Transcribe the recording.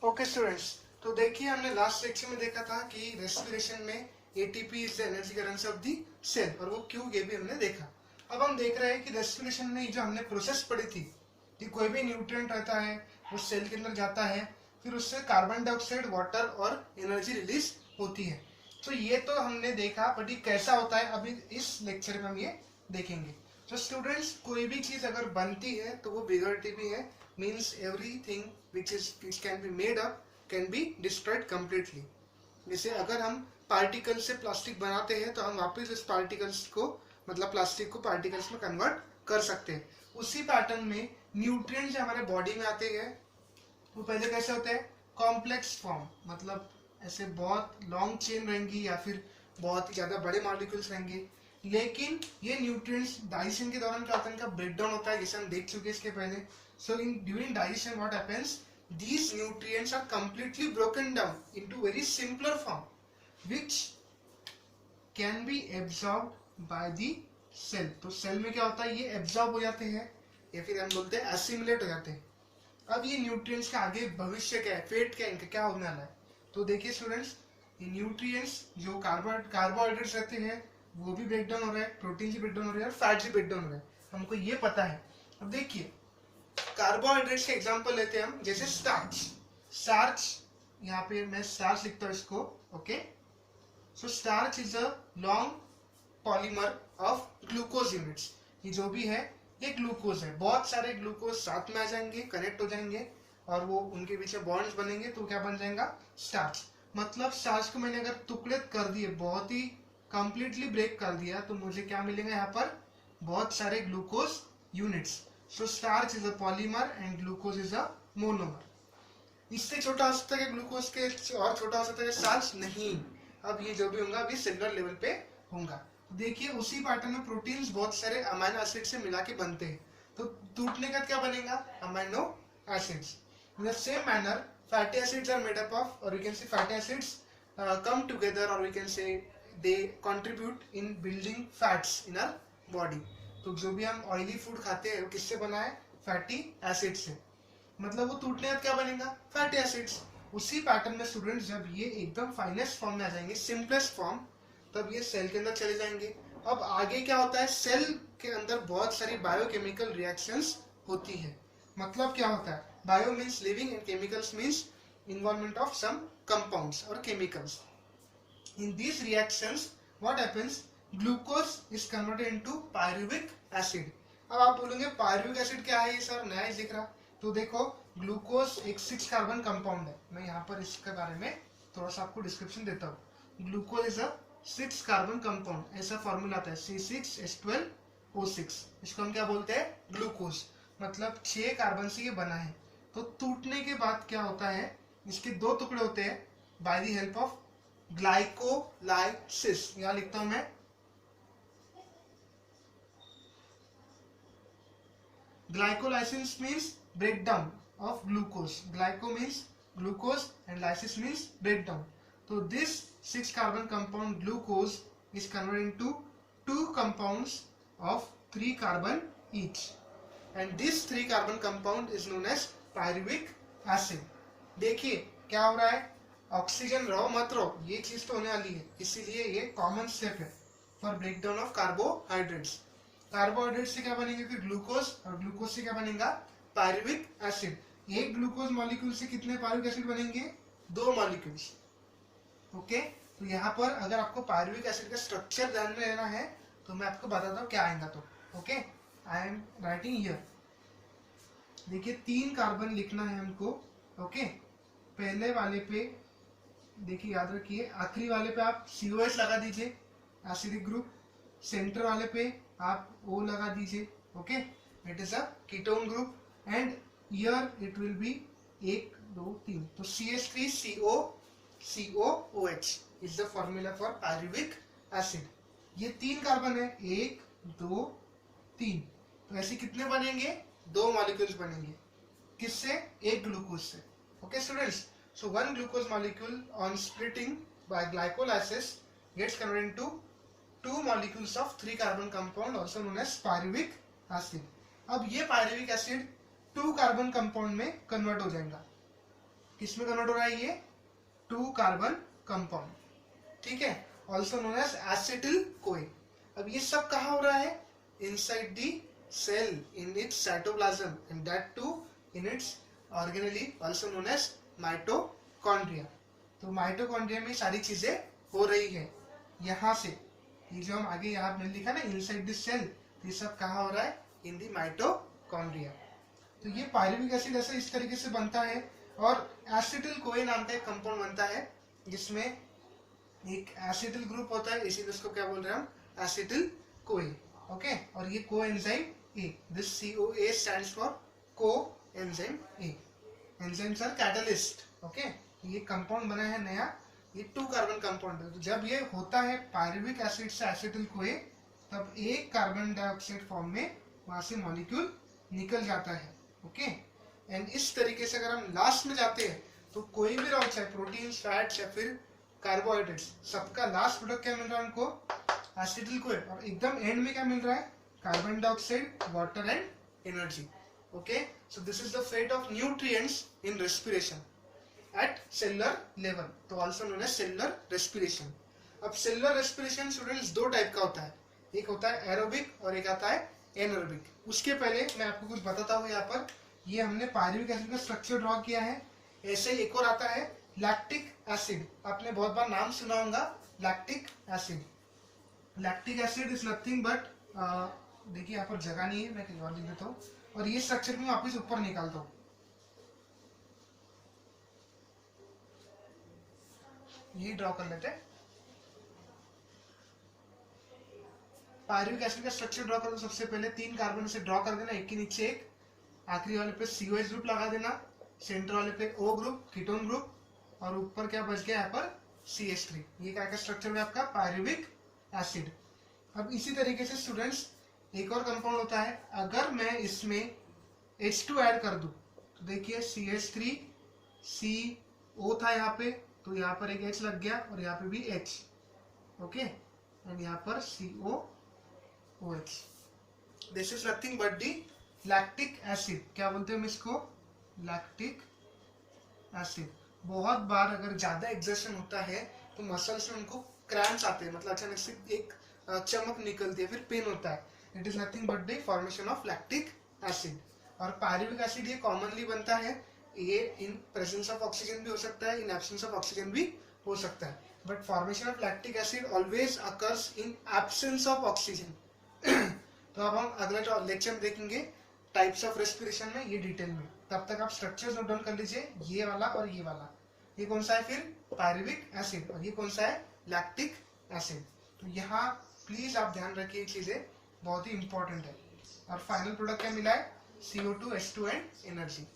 Okay students, तो देखिए हमने लास्ट लेक्चर में देखा था कि रेस्पिरेशन में ATP is the energy currency of the cell, और वो क्यों, ये भी हमने देखा। अब हम देख रहे हैं कि रेस्पिरेशन में जो हमने प्रोसेस पढ़ी थी कि कोई भी न्यूट्रिएंट रहता है वो सेल के अंदर जाता है, फिर उससे कार्बन डाइऑक्साइड, वाटर और एनर्जी रिलीज होती है। तो ये तो हमने देखा, बट ये कैसा होता है अभी इस लेक्चर में हम ये देखेंगे। तो स्टूडेंट्स, कोई भी चीज अगर बनती है तो वो बिगड़ती भी है। Means everything which can be made up can be destroyed completely। जैसे अगर हम पार्टिकल से प्लास्टिक बनाते हैं तो हम वापस इस पार्टिकल्स को, मतलब प्लास्टिक को पार्टिकल्स में कन्वर्ट कर सकते हैं। उसी पैटर्न में न्यूट्रिएंट्स जो हमारे बॉडी में आते हैं वो पहले कैसे होते हैं, कॉम्प्लेक्स फॉर्म, मतलब ऐसे बहुत लॉन्ग चेन रहेंगी या फिर बहुत ही ज्यादा बड़े मॉलिक्यूल्स रहेंगे। लेकिन ये न्यूट्रिएंट्स डाइजेशन के दौरान क्या होता है, इनका ब्रेकडाउन होता है, जैसे हम देख चुके हैं इसके पहले। So during digestion what happens, these nutrients are completely broken down into very simpler form which can be absorbed by the cell। तो सेल में क्या होता है, ये एब्जॉर्ब हो जाते हैं या फिर हम बोलते हैं एसिमिलेट हो जाते हैं। अब ये न्यूट्रिएंट्स का आगे भविष्य क्या है, फेट क्या है, इनका क्या होने वाला है। तो देखिए स्टूडेंट्स, ये न्यूट्रिएंट्स जो कार्बोहाइड्रेट्स रहते हैं वो भी ब्रेकडाउन हो रहा है, प्रोटीन भी ब्रेकडाउन हो रहा है और फैट भी ब्रेकडाउन हो रहा है, हमको ये पता है। अब देखिए कार्बोहाइड्रेट्स के एग्जांपल लेते हैं हम, जैसे स्टार्च। स्टार्च, यहाँ पे मैं स्टार्च लिखता हूँ इसको, okay. So starch is a long polymer of glucose units. ये जो भी है ये ग्लूकोज है, बहुत सारे ग्लूकोज साथ में आ जाएंगे, कनेक्ट हो जाएंगे और वो उनके बीच में बॉन्ड्स बनेंगे, तो क्या बन जाएगा, स्टार्च। मतलब स्टार्च को मैंने अगर टुकड़े कर दिए, बहुत ही कंप्लीटली ब्रेक कर दिया, तो मुझे क्या मिलेगा यहाँ पर, बहुत सारे glucose units. So starch is a polymer and glucose is a monomer। इससे छोटा हो सकता है कि ग्लूकोज के, और छोटा हो सकता है स्टार्च नहीं। अब ये जो भी होगा अभी सेलुलर लेवल पे होगा। देखिए उसी पैटर्न में प्रोटीन्स बहुत सारे अमीनो एसिड से मिला के बनते हैं, तो टूटने का क्या बनेगा, amino acids. In the same manner fatty acids are made up of, और we can say fatty acids come together, और we can say they contribute in building fats in our body. तो जो भी हम ऑयली फूड खाते हैं वो किससे बना है, फैटी एसिड से। मतलब वो टूटने का क्या बनेगा, फैटी एसिड्स। उसी पैटर्न में स्टूडेंट्स जब ये एकदम फाइनेस्ट फॉर्म में आ जाएंगे, सिंपलेस्ट फॉर्म, तब ये सेल के अंदर चले जाएंगे। अब आगे क्या होता है, सेल के अंदर बहुत सारी बायोकेमिकल रिएक्शंस होती है। मतलब क्या होता है, bio means living and chemicals means involvement of some compounds और chemicals. In these reactions what happens, glucose is converted into pyruvic acid. अब आप बोलेंगे पायरुविक एसिड क्या है, ये सर नया ही दिख रहा। तो देखो ग्लूकोज एक 6 कार्बन कंपाउंड है, मैं यहाँ पर इसके बारे में थोड़ा सा आपको डिस्क्रिप्शन देता हूँ। Glucose is a 6 carbon compound, ऐसा फॉर्मूला आता है C6H12O6। इसको हम क्या बोलते हैं, ग्लूकोज। मतलब 6 कार्बन से ये बना है। तो टूटने के बाद क्या होता है, इसके 2 टुकड़े होते हैं by the help of glycolysis. यहाँ लिखता हूं मैं, glycolysis means breakdown of glucose। glyco means glucose and lysis means breakdown। So this 6 carbon compound glucose is converted into 2 compounds of 3 carbon each, and this 3 carbon compound is known as pyruvic acid। देखिए क्या हो रहा है, oxygen रहो मत रहो, ये चीज तो होने वाली है, इसीलिए ये कॉमन स्टेप है for breakdown of carbohydrates. Carbohydrate से क्या बनेगा, फिर ग्लूकोज, और ग्लूकोज से क्या बनेगा, पायरुविक एसिड। एक ग्लूकोज मॉलिक्यूल से कितने पायरुविक एसिड बनेंगे, 2 मॉलिक्यूल्स, ओके। तो यहाँ पर अगर आपको पायरुविक एसिड का स्ट्रक्चर ध्यान में लेना है तो मैं आपको बताता हूँ क्या आएगा। तो okay, I am writing here. देखिए 3 कार्बन लिखना है हमको, ओके। पहले वाले पे देखिए याद रखिए, आखिरी वाले पे आप COH लगा दीजिए, एसिडिक ग्रुप। सेंटर वाले पे आप O लगा दीजिए, okay, it is a ketone group. And here it will be 1 2 3, तो CH3CO is the formula for pyruvic acid. ये 3 कार्बन है, 1 2 3, तो ऐसे कितने बनेंगे, 2 मॉलिक्यूल्स बनेंगे, किससे, एक ग्लूकोज से, okay students. So 1 glucose molecule on splitting by glycolysis gets converted into 2 molecules of 3 carbon compound also known as pyruvic acid। अब ये pyruvic acid 2 कार्बन कंपाउंड में कन्वर्ट हो जाएगा। किसमें कन्वर्ट हो रहा है ये, 2 कार्बन कंपाउंड, ठीक है, ऑल्सो नोन एज एसिटिल कोए। अब ये सब कहाँ हो रहा है, inside the cell in its cytoplasm and that too in its organelle also known as mitochondria. तो माइटोकॉन्ड्रिया में सारी चीजें हो रही है। यहाँ से ये जो हम आगे यहाँ में लिखा ना इनसाइड द सेल, ये सब कहाँ हो रहा है, इन दी माइटोकॉन्ड्रिया। तो ये पायरुविक एसिड ऐसे इस तरीके से बनता है। और एसिटिल कोए नाम का एक कंपाउंड बनता है जिसमें एक एसिटिल ग्रुप होता है, इसीलिए उसको क्या बोल रहे हैं हम, एसिटिल कोए। ओके, और ये coenzyme A, this CoA stands for coenzyme A. Enzymes are catalyst. Okay, ये कंपाउंड बना है नया, ये 2 कार्बन कंपाउंड है। तो जब ये होता है पायरुविक एसिड से एसिटिल कोए, तब एक कार्बन डाइऑक्साइड फॉर्म में वहां से मॉलिक्यूल निकल जाता है। ओके, एंड इस तरीके से अगर हम लास्ट में जाते हैं तो कोई भी रहो, चाहे प्रोटीन, फैट्स या फिर कार्बोहाइड्रेट्स, सबका लास्ट प्रोडक्ट क्या मिल रहा है हमको, एसिटिल कोए। और एकदम एंड में क्या मिल रहा है, carbon dioxide, water and energy. Okay, so this is the fate of nutrients in respiration at cellular level, तो also known as cellular respiration. अब सेलुलर रेस्पिरेशन स्टूडेंट्स 2 टाइप का होता है, एक होता है एरोबिक और एक आता है एनरोबिक। उसके पहले मैं आपको कुछ बताता हूँ। यहाँ पर ये हमने पायरुविक एसिड का स्ट्रक्चर ड्रॉ किया है। ऐसे एक और आता है लैक्टिक एसिड, आपने बहुत बार नाम सुना होगा lactic acid. Lactic acid is nothing but, देखिए यहाँ पर जगह नहीं है, मैं कहीं और लिख देता हूँ और ये स्ट्रक्चर में वापस ऊपर निकालता हूँ। ये ड्रॉ कर लेते हैं। पायरुविक एसिड का स्ट्रक्चर ड्रॉ करो, सबसे पहले 3 कार्बन से ड्रॉ कर देना, एक के नीचे एक, आखिरी वाले पे COH ग्रुप लगा देना, सेंटर वाले पे O ग्रुप, कीटोन ग्रुप, और ऊपर क्या बच गया यहाँ पर CH3। ये क्या स्ट्रक्चर है आपका पायरुविक एसिड। अब इसी तरीके से स्टूडेंट्स एक और कंपाउंड होता है, अगर मैं इसमें H2 ऐड कर दूं तो देखिए CH3 CO था यहाँ पे, तो यहाँ पर एक H लग गया और यहाँ पे भी H। ओके, एंड यहाँ पर COOH। This is nothing but the lactic acid. क्या बोलते हैं हम इसको, लैक्टिक एसिड। बहुत बार अगर ज्यादा एक्सर्शन होता है तो मसल्स में उनको क्रैम्प्स आते हैं, मतलब अचानक से एक चमक निकलती है, फिर पेन होता है। It is nothing but the formation of lactic acid. और पायरुविक एसिड ये कॉमनली बनता है, ये इन प्रेजेंस ऑफ ऑक्सीजन भी हो सकता है, इन एब्सेंस ऑफ ऑक्सीजन भी हो सकता है, but formation of lactic acid always occurs in absence of oxygen. तो अब हम अगला लेक्चर में देखेंगे टाइप्स ऑफ रेस्पिरेशन में ये डिटेल में। तब तक आप स्ट्रक्चर्स नोट डाउन कर लीजिए, ये वाला और ये वाला। ये कौन सा है फिर पायरुविक एसिड, और ये कौन सा है लैक्टिक एसिड। तो यहाँ प्लीज आप ध्यान रखिए, चीजें बहुत ही इंपॉर्टेंट है। और फाइनल प्रोडक्ट क्या मिला है, CO2 H2 एंड एनर्जी।